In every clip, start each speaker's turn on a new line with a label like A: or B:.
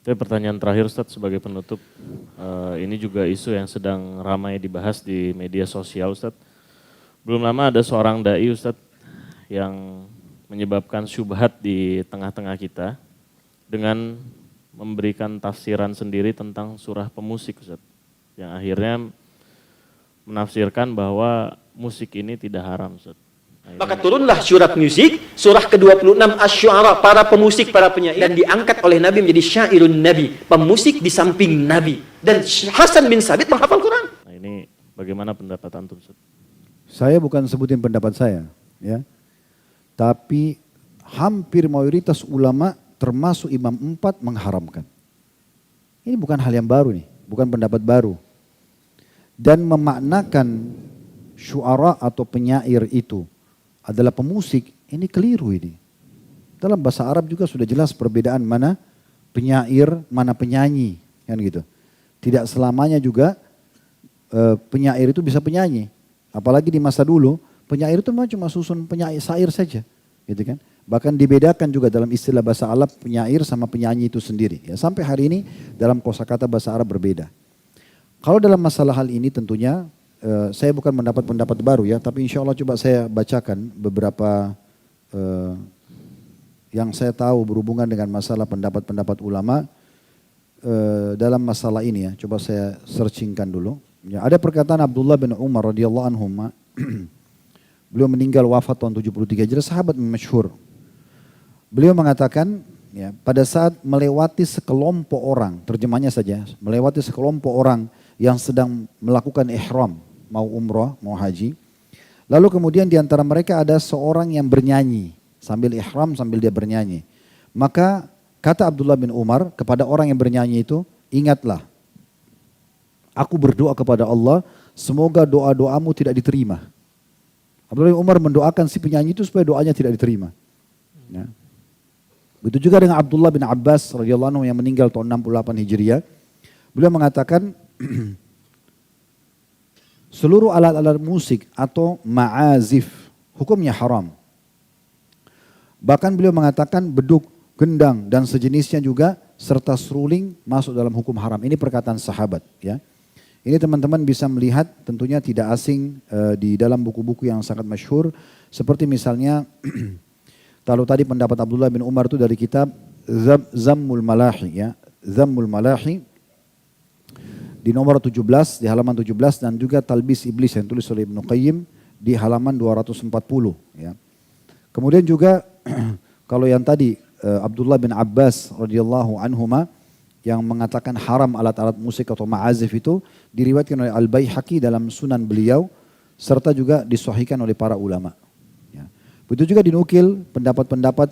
A: Tapi pertanyaan terakhir Ustadz sebagai penutup, ini juga isu yang sedang ramai dibahas di media sosial Ustadz. Belum lama ada seorang dai Ustadz yang menyebabkan syubhat di tengah-tengah kita dengan memberikan tafsiran sendiri tentang surah pemusik Ustadz. Yang akhirnya menafsirkan bahwa musik ini tidak haram Ustadz.
B: Maka turunlah surat musik, surah ke-26 Asy-Syu'ara, para pemusik, para penyair, dan diangkat oleh Nabi menjadi syairun Nabi, pemusik di samping Nabi. Dan Hasan bin Sabit menghafal Quran.
A: Nah ini bagaimana pendapat antum Ustaz?
C: Saya bukan sebutin pendapat saya, ya. Tapi hampir mayoritas ulama termasuk Imam 4 mengharamkan. Ini bukan hal yang baru nih, bukan pendapat baru. Dan memaknakan syu'ara atau penyair itu adalah pemusik, ini keliru ini. Dalam bahasa Arab juga sudah jelas perbedaan mana penyair, mana penyanyi, kan gitu. Tidak selamanya juga penyair itu bisa penyanyi. Apalagi di masa dulu, penyair itu memang cuma susun penyair syair saja, gitu kan. Bahkan dibedakan juga dalam istilah bahasa Arab penyair sama penyanyi itu sendiri. Ya, sampai hari ini dalam kosakata bahasa Arab berbeda. Kalau dalam masalah hal ini tentunya saya bukan mendapat pendapat baru ya, tapi insya Allah coba saya bacakan beberapa yang saya tahu berhubungan dengan masalah pendapat-pendapat ulama dalam masalah ini ya. Coba saya searchingkan dulu. Ya, ada perkataan Abdullah bin Umar radhiyallahu anhu. Beliau meninggal wafat tahun 73 Hijriah, sahabat masyhur. Beliau mengatakan ya, pada saat melewati sekelompok orang, terjemahnya saja, melewati sekelompok orang yang sedang melakukan ihram, mau umrah, mau haji. Lalu kemudian di antara mereka ada seorang yang bernyanyi sambil ihram, sambil dia bernyanyi. Maka kata Abdullah bin Umar kepada orang yang bernyanyi itu, ingatlah, aku berdoa kepada Allah, semoga doa-doamu tidak diterima. Abdullah bin Umar mendoakan si penyanyi itu supaya doanya tidak diterima. Ya. Begitu juga dengan Abdullah bin Abbas radhiyallahu anhu yang meninggal tahun 68 Hijriah. Beliau mengatakan, seluruh alat-alat musik atau ma'azif hukumnya haram. Bahkan beliau mengatakan beduk, gendang dan sejenisnya juga serta seruling masuk dalam hukum haram. Ini perkataan sahabat ya. Ini teman-teman bisa melihat tentunya tidak asing di dalam buku-buku yang sangat masyhur seperti misalnya kalau tadi pendapat Abdullah bin Umar itu dari kitab Zammul Malahi ya. Zammul Malahi di nomor 17, di halaman 17 dan juga Talbis Iblis yang tulis oleh Ibnu Qayyim di halaman 240 ya. Kemudian juga kalau yang tadi Abdullah bin Abbas radhiyallahu anhuma yang mengatakan haram alat-alat musik atau ma'azif itu diriwayatkan oleh Al-Baihaqi dalam sunan beliau serta juga disahihkan oleh para ulama. Ya. Begitu juga dinukil pendapat-pendapat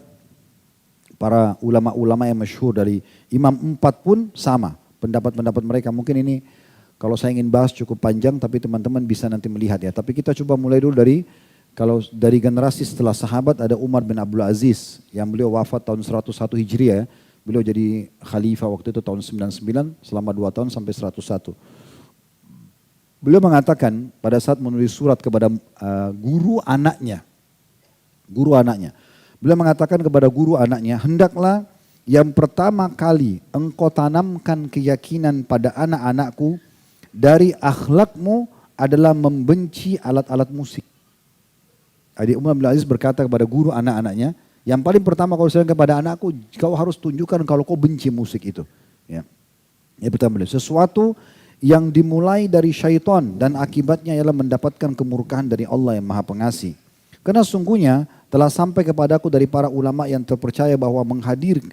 C: para ulama-ulama yang masyhur dari Imam 4 pun sama. Pendapat-pendapat mereka mungkin ini kalau saya ingin bahas cukup panjang tapi teman-teman bisa nanti melihat ya. Tapi kita coba mulai dulu dari kalau dari generasi setelah sahabat ada Umar bin Abdul Aziz yang beliau wafat tahun 101 Hijriah ya. Beliau jadi khalifah waktu itu tahun 99 selama 2 tahun sampai 101. Beliau mengatakan pada saat menulis surat kepada guru anaknya. Guru anaknya. Beliau mengatakan kepada guru anaknya, hendaklah yang pertama kali engkau tanamkan keyakinan pada anak-anakku dari akhlakmu adalah membenci alat-alat musik. Adik Umar bin Aziz berkata kepada guru anak-anaknya, yang paling pertama kalau saya kepada anakku, kau harus tunjukkan kalau kau benci musik itu. Ya. Yang pertama, sesuatu yang dimulai dari syaitan dan akibatnya ialah mendapatkan kemurkaan dari Allah yang Maha Pengasih. Karena sungguhnya telah sampai kepadaku dari para ulama yang terpercaya bahwa menghadir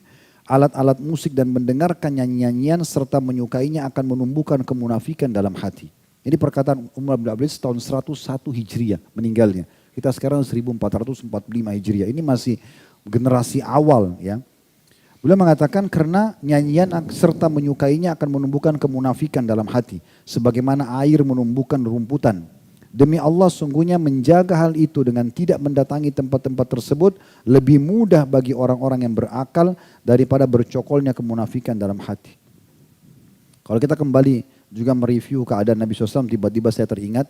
C: alat-alat musik dan mendengarkan nyanyian serta menyukainya akan menumbuhkan kemunafikan dalam hati. Ini perkataan Umar bin Abdul Aziz tahun 101 Hijriah meninggalnya. Kita sekarang 1445 Hijriah. Ini masih generasi awal ya. Beliau mengatakan karena nyanyian serta menyukainya akan menumbuhkan kemunafikan dalam hati. Sebagaimana air menumbuhkan rumputan. Demi Allah sungguhnya menjaga hal itu dengan tidak mendatangi tempat-tempat tersebut lebih mudah bagi orang-orang yang berakal daripada bercokolnya kemunafikan dalam hati. Kalau kita kembali juga mereview keadaan Nabi SAW, tiba-tiba saya teringat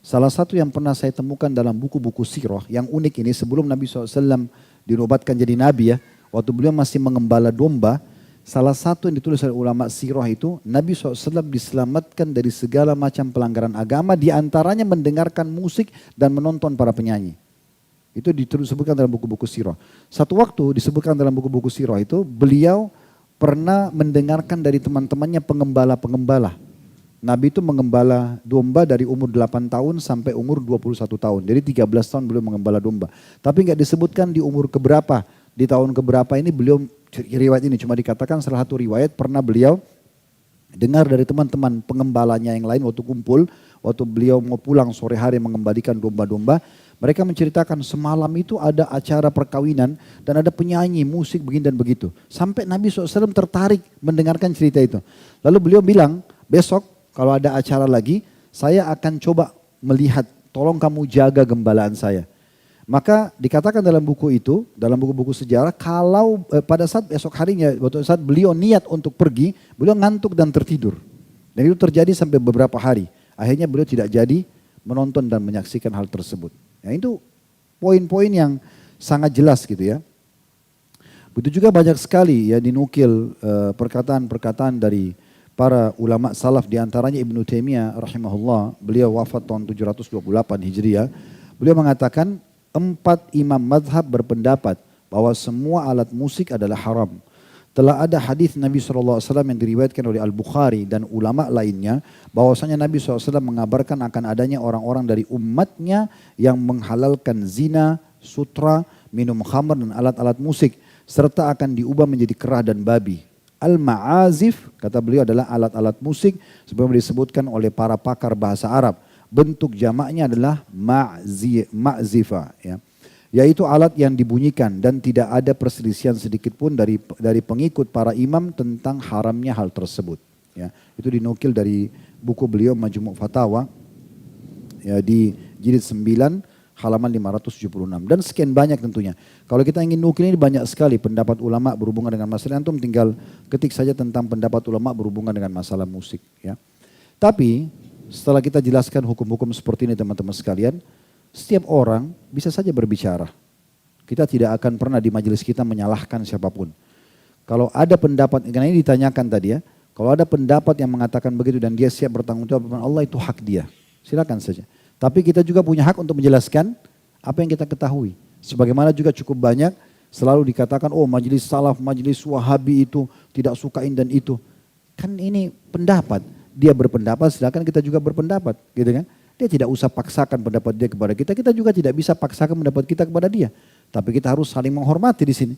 C: salah satu yang pernah saya temukan dalam buku-buku sirah yang unik ini sebelum Nabi SAW dinobatkan jadi Nabi ya. Waktu beliau masih mengembala domba, salah satu yang ditulis oleh ulama sirah itu, Nabi SAW diselamatkan dari segala macam pelanggaran agama, diantaranya mendengarkan musik dan menonton para penyanyi. Itu disebutkan dalam buku-buku sirah. Satu waktu disebutkan dalam buku-buku sirah itu, beliau pernah mendengarkan dari teman-temannya pengembala-pengembala. Nabi itu mengembala domba dari umur 8 tahun sampai umur 21 tahun. Jadi 13 tahun beliau mengembala domba. Tapi nggak disebutkan di umur keberapa, di tahun keberapa ini beliau, riwayat ini cuma dikatakan salah satu riwayat pernah beliau dengar dari teman-teman pengembalanya yang lain waktu kumpul, waktu beliau mau pulang sore hari mengembalikan domba-domba. Mereka menceritakan semalam itu ada acara perkawinan dan ada penyanyi, musik begini dan begitu. Sampai Nabi SAW tertarik mendengarkan cerita itu. Lalu beliau bilang, besok kalau ada acara lagi, saya akan coba melihat, tolong kamu jaga gembalaan saya. Maka dikatakan dalam buku itu, dalam buku-buku sejarah, kalau pada saat esok harinya, waktu saat beliau niat untuk pergi, beliau ngantuk dan tertidur. Dan itu terjadi sampai beberapa hari. Akhirnya beliau tidak jadi menonton dan menyaksikan hal tersebut. Ya, itu poin-poin yang sangat jelas gitu ya. Begitu juga banyak sekali ya dinukil perkataan-perkataan dari para ulama salaf, diantaranya Ibnu Taimiyah rahimahullah, beliau wafat tahun 728 Hijriah. Beliau mengatakan 4 imam mazhab berpendapat bahwa semua alat musik adalah haram. Telah ada hadis Nabi SAW yang diriwayatkan oleh Al-Bukhari dan ulama lainnya, bahwasanya Nabi SAW mengabarkan akan adanya orang-orang dari umatnya yang menghalalkan zina, sutra, minum khamar dan alat-alat musik, serta akan diubah menjadi kera dan babi. Al-ma'azif, kata beliau, adalah alat-alat musik sebagaimana disebutkan oleh para pakar bahasa Arab. Bentuk jamaknya adalah ma'zifa, ya. Yaitu alat yang dibunyikan dan tidak ada perselisihan sedikit pun dari pengikut para imam tentang haramnya hal tersebut. Ya. Itu dinukil dari buku beliau Majmu' Fatawa ya, di jilid 9 halaman 576 dan sekian banyak tentunya. Kalau kita ingin nukil ini banyak sekali pendapat ulama berhubungan dengan masalah, antum tinggal ketik saja tentang pendapat ulama berhubungan dengan masalah musik. Ya. Tapi setelah kita jelaskan hukum-hukum seperti ini teman-teman sekalian, setiap orang bisa saja berbicara. Kita tidak akan pernah di majelis kita menyalahkan siapapun. Kalau ada pendapat, karena ini ditanyakan tadi ya, kalau ada pendapat yang mengatakan begitu dan dia siap bertanggung jawab depan Allah, itu hak dia. Silakan saja. Tapi kita juga punya hak untuk menjelaskan apa yang kita ketahui. Sebagaimana juga cukup banyak selalu dikatakan, oh majelis salaf, majelis wahabi itu tidak sukain dan itu. Kan ini pendapat. Dia berpendapat, silakan kita juga berpendapat. Gitu kan? Dia tidak usah paksakan pendapat dia kepada kita. Kita juga tidak bisa paksakan pendapat kita kepada dia. Tapi kita harus saling menghormati di sini.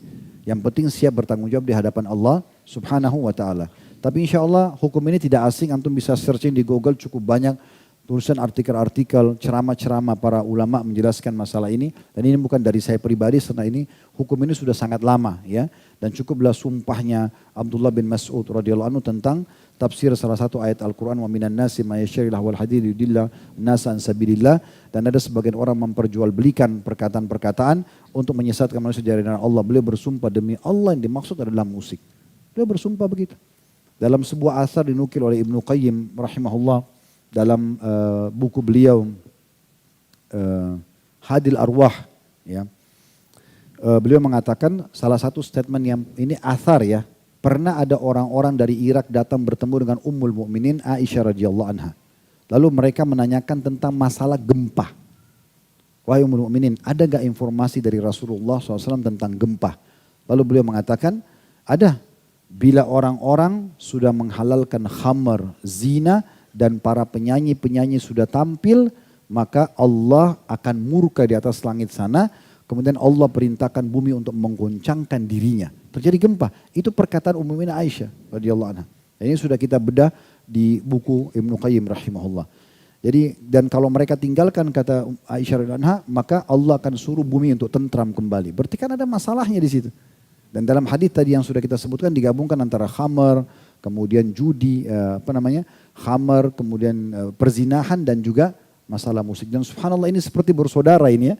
C: Yang penting siap bertanggung jawab di hadapan Allah subhanahu wa ta'ala. Tapi insya Allah hukum ini tidak asing. Antum bisa searching di Google, cukup banyak tulisan artikel-artikel, ceramah-ceramah para ulama menjelaskan masalah ini. Dan ini bukan dari saya pribadi, karena ini hukum ini sudah sangat lama ya. Dan cukuplah sumpahnya Abdullah bin Mas'ud radhiyallahu anhu tentang tafsir salah satu ayat Al-Quran, wa minan nasi may yashtari lahwal hadits yudilla nasa an sabilillah. Dan ada sebagian orang memperjualbelikan perkataan-perkataan untuk menyesatkan manusia dari jalan Allah. Beliau bersumpah demi Allah yang dimaksud adalah musik. Beliau bersumpah begitu. Dalam sebuah asar dinukil oleh Ibnu Qayyim rahimahullah dalam buku beliau Hadil Arwah ya. Beliau mengatakan salah satu statement yang ini athar ya, pernah ada orang-orang dari Irak datang bertemu dengan Ummul Mukminin Aisyah radhiyallahu anha. Lalu mereka menanyakan tentang masalah gempa. Wahai Ummul Mukminin, ada gak informasi dari Rasulullah SAW tentang gempa? Lalu beliau mengatakan, ada. Bila orang-orang sudah menghalalkan khamar, zina, dan para penyanyi-penyanyi sudah tampil, maka Allah akan murka di atas langit sana. Kemudian Allah perintahkan bumi untuk menggoncangkan dirinya. Terjadi gempa. Itu perkataan Ummul Mukminin Aisyah radhiyallahu anha. Ini sudah kita bedah di buku Ibnu Qayyim rahimahullah. Jadi dan kalau mereka tinggalkan kata Aisyah radhiyallahu anha, maka Allah akan suruh bumi untuk tentram kembali. Berarti kan ada masalahnya di situ. Dan dalam hadis tadi yang sudah kita sebutkan digabungkan antara khamar, kemudian judi, khamar, kemudian perzinahan dan juga masalah musik. Dan subhanallah ini seperti bersaudara ini ya.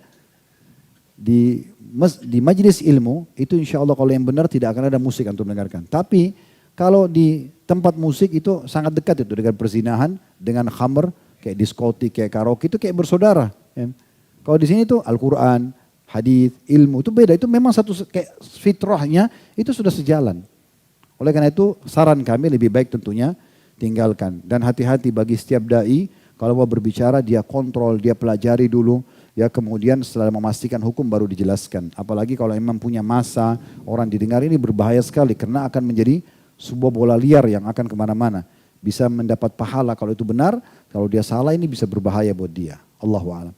C: Di majelis ilmu itu insya Allah kalau yang benar tidak akan ada musik untuk mendengarkan. Tapi kalau di tempat musik itu sangat dekat itu dengan perzinahan, dengan khamr, kayak diskotik, kayak karaoke itu kayak bersaudara. Ya. Kalau di sini itu Al-Quran, hadis, ilmu itu beda. Itu memang satu kayak fitrahnya itu sudah sejalan. Oleh karena itu saran kami lebih baik tentunya tinggalkan. Dan hati-hati bagi setiap da'i, kalau mau berbicara dia kontrol, dia pelajari dulu. Ya kemudian setelah memastikan hukum baru dijelaskan. Apalagi kalau memang punya masa, orang didengar, ini berbahaya sekali. Karena akan menjadi sebuah bola liar yang akan kemana-mana. Bisa mendapat pahala kalau itu benar, kalau dia salah ini bisa berbahaya buat dia. Allahu a'lam.